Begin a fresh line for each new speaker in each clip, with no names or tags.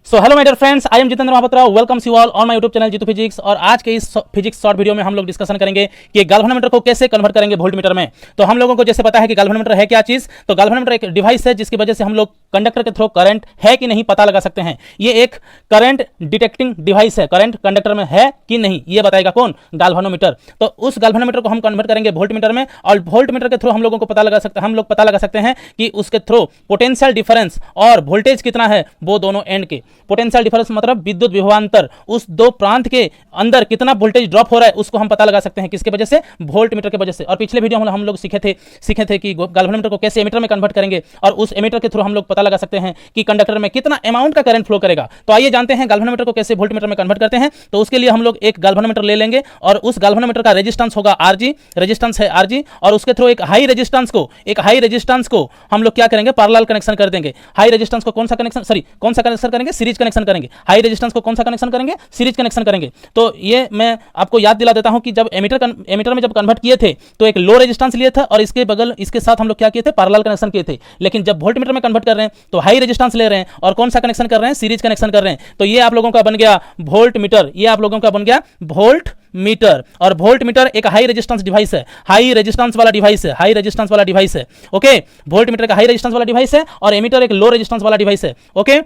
So hello my dear friends, I am Jitendra Mahapatra, welcomes you all on my YouTube channel Jitu physics. और आज के इस physics short video में हम लोग डिस्कशन करेंगे कि गैल्वेनोमीटर को कैसे कन्वर्ट करेंगे वोल्टमीटर में। तो हम लोगों को जैसे पता है कि गैल्वेनोमीटर है क्या चीज, तो गैल्वेनोमीटर एक डिवाइस है जिसकी वजह से हम लोग कंडक्टर के थ्रू करंट है कि नहीं पता लगा सकते हैं। ये एक करंट डिटेक्टिंग डिवाइस है, करंट कंडक्टर में है कि नहीं ये बताएगा कौन, गैल्वेनोमीटर। तो उस गैल्वेनोमीटर को हम कन्वर्ट करेंगे वोल्टमीटर में, और वोल्टमीटर के थ्रू हम लोगों को पता लगा सकते हैं कि उसके थ्रू पोटेंशियल डिफरेंस और वोल्टेज कितना है, वो दोनों एंड के पोटेंशियल डिफरेंस मतलब विद्युत विभवांतर, उस दो प्रांत के अंदर कितना वोल्टेज ड्रॉप हो रहा है उसको हम पता लगा सकते हैं। किसके वजह से, वोल्टमीटर के वजह से। और पिछले वीडियो में हम लोग सीखे थे कि गैल्वेनोमीटर को कैसे एमीटर में कन्वर्ट करेंगे, और उस एमीटर के थ्रू हम लोग पता लगा सकते हैं कि कंडक्टर में कितना अमाउंट का करंट फ्लो करेगा। तो आइए जानते हैं गैल्वेनोमीटर को कैसे वोल्टमीटर में कन्वर्ट करते हैं। तो उसके लिए हम लोग एक गैल्वेनोमीटर ले लेंगे, और उस गैल्वेनोमीटर का रेजिस्टेंस होगा आरजी, रेजिस्टेंस है आरजी, और उसके थ्रू एक हाई रेजिस्टेंस को हम लोग क्या करेंगे, पैरेलल कनेक्शन कर देंगे। हाई रेजिस्टेंस को कौन सा कनेक्शन करेंगे, सीरीज कनेक्शन करेंगे। हाई रेजिस्टेंस को कौन सा कनेक्शन करेंगे, सीरीज कनेक्शन करेंगे। तो ये मैं आपको याद दिला देता हूं कि जब एमीटर में जब कन्वर्ट किए थे तो एक लो रेजिस्टेंस लिए थे, और इसके साथ हम लोग क्या किए थे, पैरेलल कनेक्शन किए थे। लेकिन जब वोल्टमीटर में कन्वर्ट कर रहे हैं तो हाई रेजिस्टेंस ले रहे हैं, और कौन सा कनेक्शन कर रहे हैं, सीरीज कनेक्शन कर रहे हैं। तो ये आप लोगों का बन गया वोल्टमीटर, ये आप लोगों का बन गया वोल्टमीटर। और वोल्टमीटर एक हाई रेजिस्टेंस डिवाइस है, हाई रेजिस्टेंस वाला डिवाइस है। ओके, वोल्टमीटर का हाई रेजिस्टेंस वाला डिवाइस है, और एमीटर एक लो रेजिस्टेंस वाला डिवाइस है। ओके,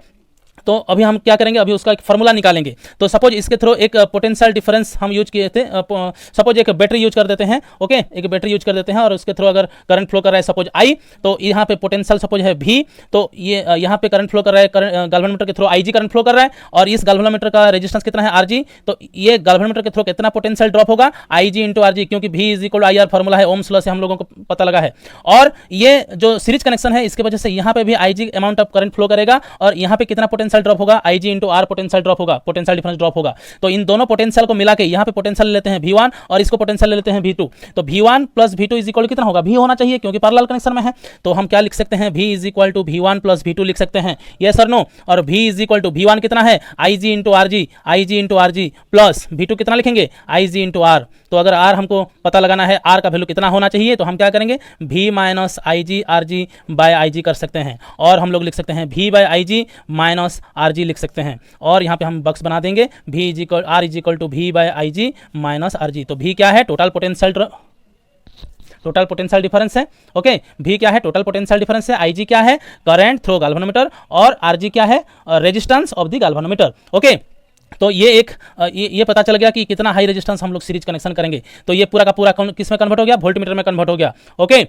तो अभी हम क्या करेंगे, अभी उसका एक फार्मूला निकालेंगे। तो सपोज इसके थ्रू एक पोटेंशियल डिफरेंस हम यूज किए थे, सपोज एक बैटरी यूज कर देते हैं। ओके, एक बैटरी यूज कर देते हैं, और उसके थ्रू अगर करंट फ्लो कर रहा है सपोज आई, तो यहाँ पे पोटेंशियल सपोज है भी, तो ये यहाँ पे करंट फ्लो कर रहा है, गैल्वेनोमीटर के थ्रू आईजी करंट फ्लो कर रहा है, और इस गैल्वेनोमीटर का रेजिस्टेंस कितना है, आरजी। तो ये गैल्वेनोमीटर के थ्रू कितना पोटेंशियल ड्रॉप होगा, आईजी इंटू आरजी, क्योंकि V is equal I R formula है, ओम्स लॉ से हम लोगों को पता लगा है। और ये जो सीरीज कनेक्शन है इसकी वजह से यहाँ पे भी IG amount of current flow करेगा, और यहाँ पे कितना पोटेंशियल ड्रॉप होगा, IG into R potential drop होगा, पोटेंशियल डिफरेंस ड्रॉप होगा। तो इन दोनों पोटेंशियल को मिला के यहाँ पे पोटेंशियल लेते हैं V1, और इसको पोटेंशियल ले लेते हैं V2। तो V1 plus V2 is equal कितना होगा, V होना चाहिए क्योंकि पैरेलल कनेक्शन में है। तो हम क्या लिख सकते हैं, V is equal to V1 plus V2 लिख सकते हैं, यस और नो। और V is equal to V1 कितना है, IG into RG plus V2 कितना लिखेंगे, IG इंटू R। तो अगर R हमको पता लगाना है, R का वैल्यू कितना होना चाहिए, तो हम क्या करेंगे, V minus IG RG by IG कर सकते हैं, और हम लोग लिख सकते हैं V by IG minus RG लिख सकते हैं। और यहाँ पे हम बक्स बना देंगे, R is equal to V by IG minus RG। तो V क्या है, टोटल पोटेंशियल डिफरेंस है। ओके, V क्या है, टोटल पोटेंशियल डिफरेंस है। IG क्या है, करंट थ्रू गैल्वेनोमीटर, और RG क्या है, resistance of the galvanometer. Okay, तो ये पता चल गया कि कितना हाई रेजिस्टेंस हम लोग सीरीज कनेक्शन करेंगे। तो ये पूरा का पूरा किस में कन्वर्ट हो गया, वोल्टमीटर में कन्वर्ट हो गया। ओके,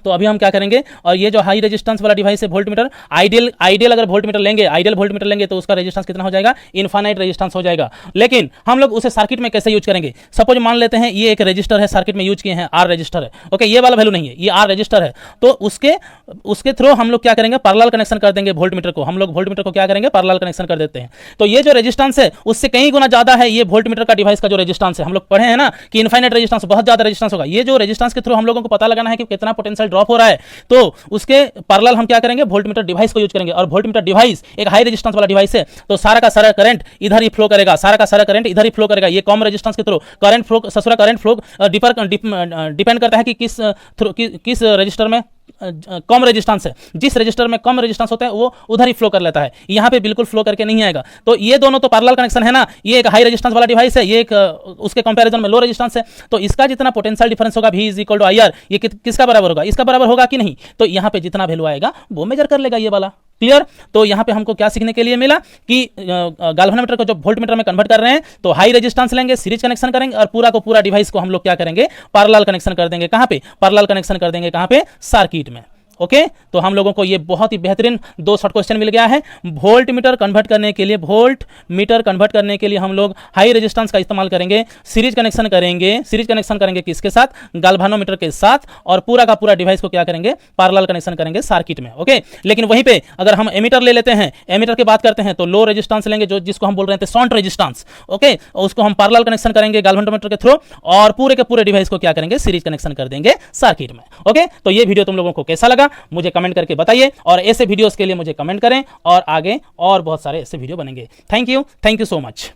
तो अभी हम क्या करेंगे, और ये जो हाई रेजिस्टेंस वाला डिवाइस है वोल्टमीटर, आइडियल अगर वोल्टमीटर लेंगे तो उसका रेजिस्टेंस कितना हो जाएगा, इनफाइनाइट रेजिस्टेंस हो जाएगा। लेकिन हम लोग उसे सर्किट में कैसे यूज करेंगे, सपोज मान लेते हैं ये एक रजिस्टर है, सर्किट में यूज किए हैं, आर रजिस्टर है। ओके, ये वाला वैल्यू नहीं है, ये आर रजिस्टर है। तो उसके थ्रू हम लोग क्या करेंगे, पैरेलल कनेक्शन कर देंगे वोल्टमीटर को। हम लोग वोल्टमीटर को क्या करेंगे, पैरेलल कनेक्शन कर देते हैं। तो ये जो रेजिस्टेंस है उससे कई गुना ज्यादा है ये वोल्टमीटर का डिवाइस का जो रेजिस्टेंस है। हम लोग पढ़े हैं ना कि इनफाइनाइट रेजिस्टेंस, बहुत ज्यादा रेजिस्टेंस होगा। ये जो रेजिस्टेंस के थ्रू हम लोगों को पता लगाना है कि कितना पोटेंशियल ड्रॉप हो रहा है, तो उसके पैरेलल हम क्या करेंगे, वोल्टमीटर डिवाइस को यूज करेंगे। और वोल्टमीटर डिवाइस एक हाई रेजिस्टेंस वाला डिवाइस है, तो सारा का सारा करंट इधर ही फ्लो करेगा, ये कम रेजिस्टेंस के थ्रू करंट फ्लो डिपेंड करता है कि किस रजिस्टर में कम रेजिस्टेंस है। जिस रजिस्टर में कम रेजिस्टेंस होता है वो उधर ही फ्लो कर लेता है, यहाँ पे बिल्कुल फ्लो करके नहीं आएगा। तो ये दोनों तो पैरेलल कनेक्शन है ना, ये एक हाई रेजिस्टेंस वाला डिवाइस है, ये एक उसके कंपैरिजन में लो रेजिस्टेंस है। तो इसका जितना पोटेंशियल डिफरेंस होगा, V is equal to IR, ये किसका बराबर होगा, इसका बराबर होगा कि नहीं। तो यहाँ पे जितना वैल्यू आएगा वो मेजर कर लेगा ये वाला। क्लियर। तो यहाँ पे हमको क्या सीखने के लिए मिला कि गैल्वेनोमीटर को जब वोल्टमीटर में कन्वर्ट कर रहे हैं तो हाई रेजिस्टेंस लेंगे, सीरीज कनेक्शन करेंगे, और पूरा को पूरा डिवाइस को हम लोग क्या करेंगे, पैरेलल कनेक्शन कर देंगे। कहाँ पे, पैरेलल कनेक्शन कर देंगे, कहाँ पे, सर्किट में। ओके, तो हम लोगों को ये बहुत ही बेहतरीन 2 शॉर्ट क्वेश्चन मिल गया है। वोल्टमीटर कन्वर्ट करने के लिए हम लोग हाई रेजिस्टेंस का इस्तेमाल करेंगे, सीरीज कनेक्शन करेंगे किसके साथ, गैल्वेनोमीटर के साथ, और पूरा का पूरा डिवाइस को क्या करेंगे, पैरेलल कनेक्शन करेंगे सर्किट में। ओके, लेकिन वहीं पे अगर हम एमीटर ले लेते हैं, एमीटर की बात करते हैं, तो लो रेजिस्टेंस लेंगे, जिसको हम बोल रहे थे शॉर्ट रेजिस्टेंस। ओके, उसको हम पैरेलल कनेक्शन करेंगे गैल्वेनोमीटर के थ्रू, और पूरे के पूरे डिवाइस को क्या करेंगे, सीरीज कनेक्शन कर देंगे सर्किट में। ओके, तो ये वीडियो तुम लोगों को कैसा लगा मुझे कमेंट करके बताइए, और ऐसे वीडियोस के लिए मुझे कमेंट करें, और आगे और बहुत सारे ऐसे वीडियो बनेंगे। Thank you so much.